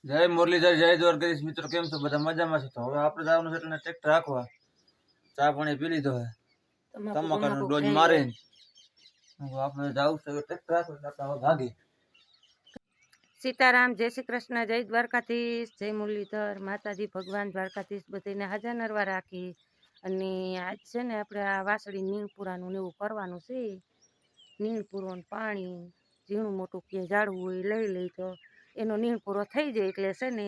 જય મુરલીધર, જય દ્વારકાધીશ. મિત્રો કેમ છો? બધા મજામાં છો? તો હવે આપણે જવાનું છે એટલે ટ્રેક્ટર રાખવા. ચા પાણી પી લીધો હે, તમાકાનો ડોઝ મારે આપણે જવું છે ટ્રેક્ટર રાખવા. હવે ભાગી. સીતારામ, જય શ્રી કૃષ્ણ, જય દ્વારકાધીશ, જય મુરલીધર. માતાજી ભગવાન દ્વારકાધીશ બધાને હાજર નરવા રાખી. અને આજ છે ને આપણે આ વાસળી નીણ પૂરાનું ને એવું કરવાનું છે. નીણ પૂરવાનું પાણી ઝીણું મોટું કે ઝાડવું હોય લઈ લઈ તો એનો નીણ પૂરો થઈ જાય. એટલે છે ને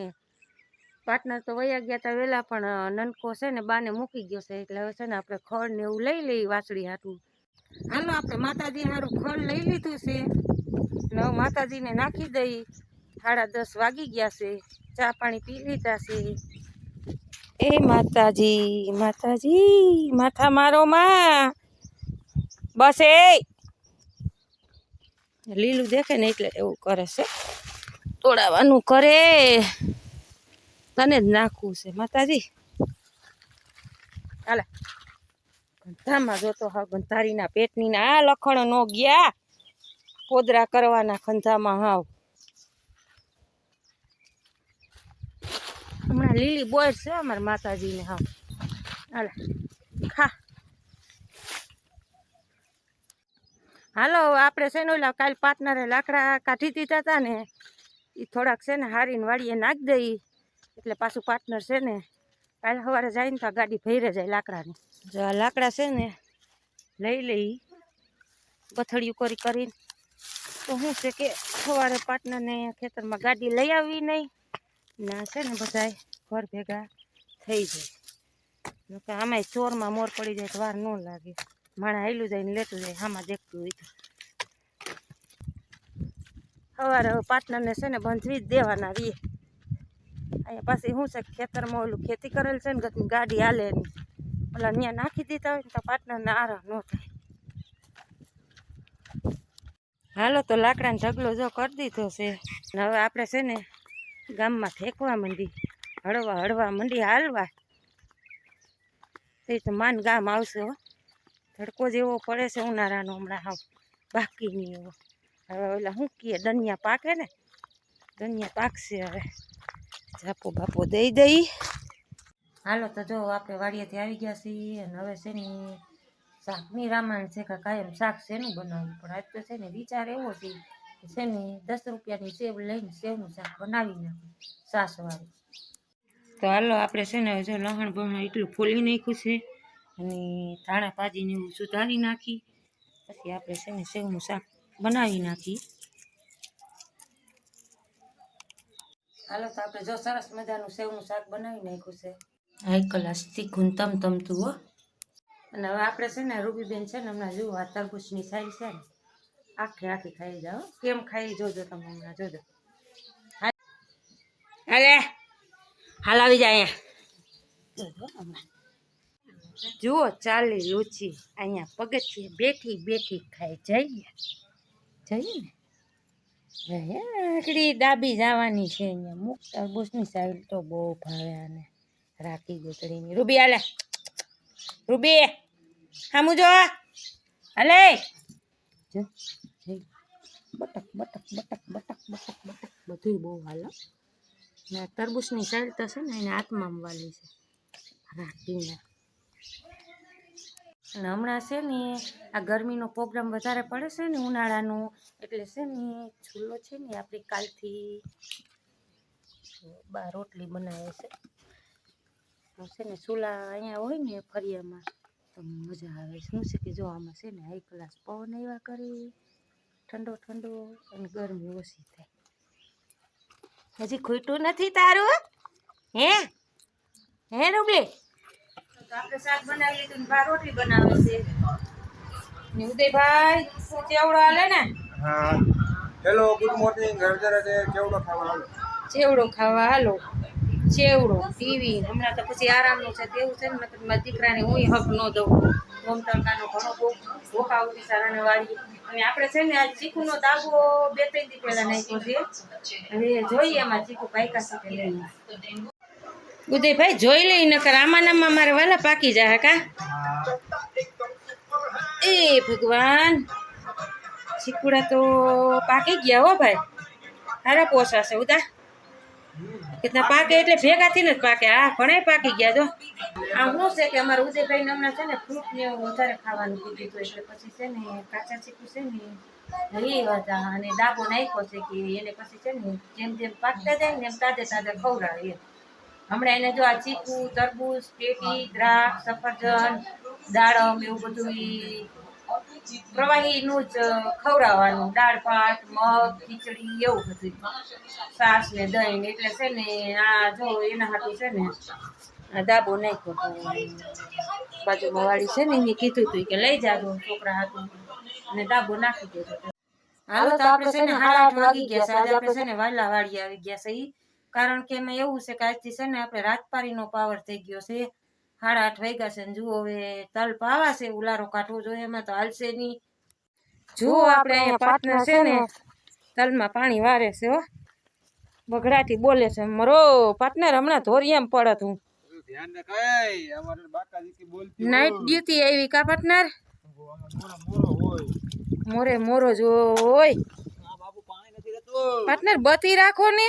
પાર્ટનર તો વયા ગયા હતા વહેલા, પણ નનકો છે ને બાને મૂકી ગયો છે. એટલે હવે છે ને આપણે ખડ ને એવું લઈ લઈ વાસળી હાટું. હાલો આપણે માતાજી હારું ખડ લઈ લીધું છે. નવ માતાજીને નાખી દઈ. 10:30 વાગી ગયા છે. ચા પાણી પી લીધા છે. એ માતાજી, માતાજી માથા મારો માં. બસ એ લીલું દેખે ને એટલે એવું કરે છે, તોડાવાનું કરે. તને જ નાખવું છે માતાજી. હાલે ગંધામાં જોતો હા, ગંધારીના પેટની આ લખણ નો ગયા. પોદરા કરવાના ખંધામાં હાવ. હમણાં લીલી બોર છે અમારા માતાજીને હાવ. હાલે ખા. હાલો આપણે છે ને ઓલા કાલ પાર્ટનરે લાકડા કાઢી દીધા હતા ને, એ થોડાક છે ને હારીને વાડીએ નાખી દઈ. એટલે પાછું પાર્ટનર છે ને કાલે સવારે જાય ને તો ગાડી ભરી જાય લાકડાની. જો આ લાકડા છે ને લઈ લઈ બથડિયું કરી કરીને. તો શું છે કે સવારે પાર્ટનરને ખેતરમાં ગાડી લઈ આવી નહીં ના છે ને બધાય ઘર ભેગા થઈ જાય. કે આમાંય ચોરમાં મોર પડી જાય તો વાર ન લાગે. માણા હાયલું જાય ને લેતું જાય આમાં દેખતું હોય તો. સવારે હવે પાર્ટનરને છે ને બંધવી જ દેવાના રહીએ. અહીંયા પાછી શું છે ખેતરમાં ઓલું ખેતી કરેલ છે ને ગાડી હાલે નહીં. ઓલા ત્યાં નાખી દીધા હોય ને તો પાર્ટનરને આરામ ન થાય. હાલો તો લાકડાનો ઢગલો જો કરી દીધો છે. હવે આપણે છે ને ગામમાં ફેંકવા માંડી, હળવા મંડી હાલવા. તે તો માન ગામ આવશે હો. તડકો જેવો પડે છે ઉનાળાનો હમણાં હાવ બાકી નહીં એવો. હવે ઓલા શું કહીએ દનિયા પાકે ને, દનિયા પાકશે. હવે ઝાપો બાપો દઈ દઈ. હાલો તો જો આપણે વાડીએથી આવી ગયા છીએ. અને હવે છે ને શાકની રામાયણ છે કે કાયમ શાક શેનું બનાવવું. પણ આજ તો છે ને વિચાર એવો છે કે છે ને 10 રૂપિયાની સેવ લઈને સેવનું શાક બનાવી નાખું સાસવાળું. તો હાલો આપણે છે ને જો લહણ બહણ એટલું ફોલી નાખ્યું છે. અને ધાણા ભાજીને એવું સુધારી નાખી. પછી આપણે છે ને સેવનું શાક બનાવી નાખી. હાલો તો આપણે જો સરસ મજાનું સેવનું શાક બનાવી નાખ્યું છે. હાઈ ક્લાસ તીખું તમતું હો. અને હવે આપણે છે ને રૂબીબેન છે ને હમણાં જુઓ આ તરબૂચની સાઈડ છે ને આખી ખાઈ જાઓ. કેમ ખાઈ જોજો તમે હમણાં જોજો. અરે હાલ આવી જાય અહીંયા. જુઓ ચાલી લૂચી અહીંયા પગથિયે બેઠી ખાઈ જઈએ ને. આકડી ડાબી જવાની છે અહીંયા. મુક તરબૂચની સાઈડ તો બહુ ભાવે આને. રાખી ગોતડીની રૂબી હાલે. રૂબી હામુ જો હાલે. બટક બધું બહુ હાલો. ને તરબૂચની સાઈડ તો છે ને એને હાથમાં વાલી છે રાખીને. અને હમણાં છે ને આ ગરમીનો પ્રોગ્રામ વધારે પડે છે ને ઉનાળાનો. એટલે છે ને ચૂલો છે ને આપણે કાલથી બા રોટલી બનાવે છે. છે ને ચૂલા અહીંયા હોય ને ફરિયામાં તો મજા આવે. શું છે કે જો આમાં છે ને હાઈ ક્લાસ પવન આવ્યા કરી, ઠંડો અને ગરમી ઓછી થાય. હજી ખૂટું નથી તારું હે રૂબલી? તો આપણે શાક બનાવી લીધું ને બા રોટલી બનાવે છે. ને ઉદયભાઈ ચેવડો હાલે ને? હા હેલો, ગુડ મોર્નિંગ. ચેવડો ખાવા હાલો. ચેવડો ખાવા હાલો. ચેવડો ટીવી હમણાં તો પછી આરામનું છે તેવું છે ને. મતલબ મારા દીકરાને હું હક ન દઉં. ગોમતળકાનો ઘણો ભોખા ઉઠી સારાને વાળી. અને આપણે છે ને આ ચીકુનો દાગો 2-3 દી પહેલા નાખ્યો છે. હવે જોઈએ એમાં ચીકુ પાયકા સાથે લઈને. ઉદયભાઈ જોઈ લઈ નકર આમાં મારે વાલા પાકી જાય કા. એ ભગવાન ચીકુડા તો પાકી ગયા હો ભાઈ. સારા પોસા છે ઉદા. કેટલા પાકે એટલે ભેગાથી જ પાકે. આ ઘણા પાકી ગયા જો. આ શું છે કે અમારા ઉદયભાઈ હમણાં છે ને ફ્રૂટ ને એવું વધારે ખાવાનું કીધું હતું એટલે પછી છે ને કાચા ચીકુ છે ને લઈ હતા અને ડાબો નાખ્યો છે કે એને પછી છે ને જેમ જેમ પાકતા જાય ને એમ તાજે તાજે ખવડાવે એમ. હમણાં એને જો આ ચીકુ, તરબૂચ, ટેટી, દ્રાક્ષ, સફરજન, દાડમ એવું બધું પ્રવાહીનું જ ખવડાવવાનું. દાળ ભાત, મગ, ખીચડી એવું બધું, છાસ ને દહીં ને. એટલે છે ને આ જો એના હાટું છે ને આ દાબો નાખ્યો તો બાજુમાં વાળી છે ને એને કીધું હતું કે લઈ જાજો છોકરા હાટું અને દાબો નાખી દેજો. હાલો તો આપણે છે ને 8:30 વાગી ગયા છે. આજે આપણે છે ને વાલા વાળી આવી ગયા છે ઈ કારણ કે એમાં એવું છે કે આજથી છે ને આપણે રાજપારીનો પાવર થઈ ગયો છે. 8:30 વાગ્યા છે ને જુઓ હવે તલ પાવા છે, ઉલારો કાઢવો જોઈએ એમાં તો હાલશે નહીં. જુઓ આપણે અહીંયા પાર્ટનર છે ને તલમાં પાણી વારે છે હો, બગડાટી બોલે છે. મરો પાર્ટનર હમણાં ધોરિયામ પડત હું. ધ્યાન રખાય અમારે બાકાજી કી બોલતી નાઈટ ડ્યુટી આવી કા પાર્ટનર? મોરો હોય મોરે મોરો જો હોય આ બાબુ પાણી નથી રહેતો પાર્ટનર. બતી રાખો ને.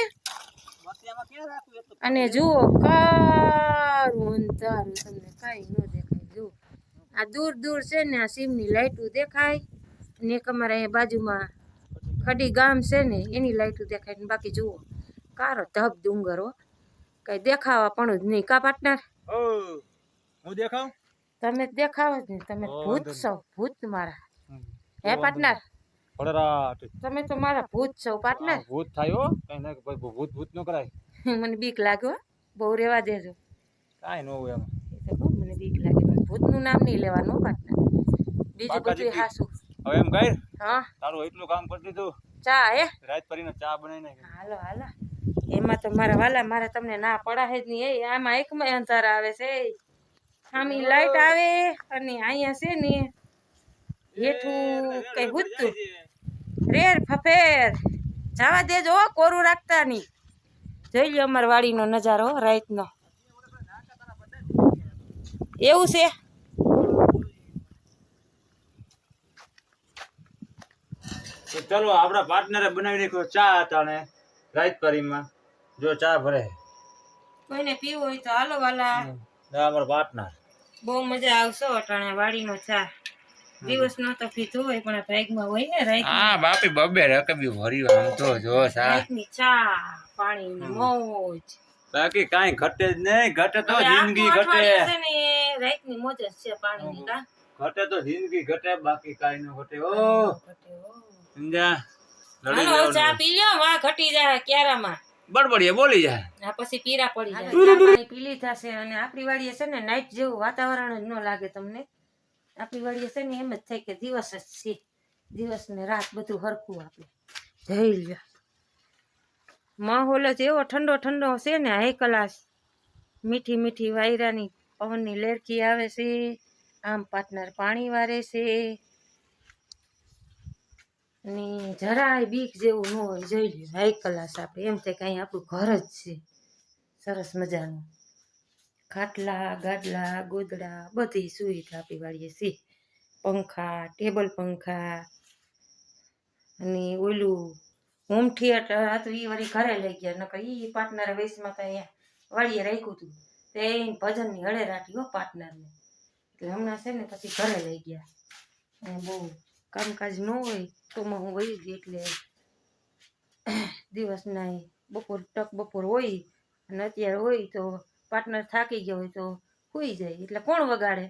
મતિયામાં ક્યાં રાખું એ તો. અને જુઓ કારું અંધારું, તમને કાંઈ ન દેખાય. જુઓ આ દૂર દૂર છે ને આ સીમની લાઈટો દેખાય ને એક અમારા અહીંયા બાજુમાં ખડી ગામ છે ને એની લાઈટો દેખાય ને બાકી જુઓ કારો ધબ ડુંગરો કઈ દેખાવા પણ જ નહીં કા પાર્ટનર? ઓ હું દેખાવ તમે જ દેખાવ જ ને. તમે ભૂત છો, ભૂત મારા. હે પાર્ટનર? પડરાટ તમે તો મારા ભૂત છો પાર્ટનર. ભૂત થાય હો કઈ ના ભૂત ભૂત નો કરાય. મને બીક લાગ્યો બહુ રેવા દેજો. કાઈ ન હોય એમાં. એ તો મને બીક લાગે. મને ભૂતનું નામ નહીં લેવાનું પાર્ટનર. બીજું બધું હાસું. હવે એમ કર હા તારું એટલું કામ કરી દીધું. ચા હે? રાત પરીને ચા બનાવી નાખ. હાલો હાલો. એમાં તો મારા વાલા મારે તમને ના પડાય જ નહીં. એ આમાં એકમાં અંધાર આવે છે. આમી લાઈટ આવે અને અહીંયા છે ને હેઠું કઈ ગુજતું રેર ફફેર જવા દેજો કોરું રાખતા નહીં. જોઈ લો અમારા વાડીનો નજારો રાતનો એવું છે. તો ચલો આપણા પાર્ટનરે બનાવી નાખ્યો ચા અટાણે રાતપરીમાં. જો ચા ભરે કોઈને પીવું હોય તો હાલો વાલા. અમારો પાર્ટનર બહુ મજા આવશે અટાણે વાડીનો ચા. દિવસનો તો પીધું હોય પણ ભાગમાં હોય ને રાત. હા બાપી બબે રકબી ભરી આમ તો જો ચા રાતની ચા પાણીની મોજ. બાકી કાઈ ઘટે જ નહીં. ઘટે તો હવે જિંદગી આખું ઘટે. અઠવાડિયું છે ને રાતની મોજ જ છે પાણીની કા. ઘટે તો જિંદગી ઘટે બાકી કાઈ ન ઘટે. ઓ સમજા હાલો ચા પી લ્યો. વાહ ઘટી જાય ક્યારામાં. બડબડીએ બોલી જાય. આ પછી પીરા પડી જાય. ચા પાણી પી લીધા છે અને આપણી વાડીએ છે ને નાઈટ જેવું વાતાવરણ જ ન લાગે તમને. આપણી વાડીએ છે ને એમ જ થાય કે દિવસ જ છે. દિવસ ને રાત બધું હરખું આપણે જઈ લ્યો. માહોલ જ એવો ઠંડો ઠંડો છે ને હાઈ ક્લાસ. મીઠી મીઠી વાયરાની પવનની લેરકી આવે છે. આમ પાર્ટનર પાણી વારે છે ને જરાય બીક જેવું ન હોય. જોઈ લ્યો હાઈ ક્લાસ. આપણે એમ થાય કે અહીં આપણું ઘર જ છે સરસ મજાનું. ખાટલા ગાદલા ગોદડા બધી સુવિધા આપી વાળીએ છે. પંખા, ટેબલ પંખા અને ઓલું હોમ થિયેટર હતું એ વળી ઘરે લઈ ગયા. નકર એ પાર્ટનરે વેસમાં તો અહીંયા વાળીએ રાખ્યું હતું તે ભજનની હળે રાખી હો પાર્ટનરને. એટલે હમણાં છે ને પછી ઘરે લઈ ગયા. અને બહુ કામકાજ ન હોય તોમાં હું વહી ગઈ એટલે દિવસના બપોર ટક બપોર હોય અને અત્યારે હોય તો પાર્ટનર થાકી ગયો હોય તો સૂઈ જાય એટલે કોણ વગાડે.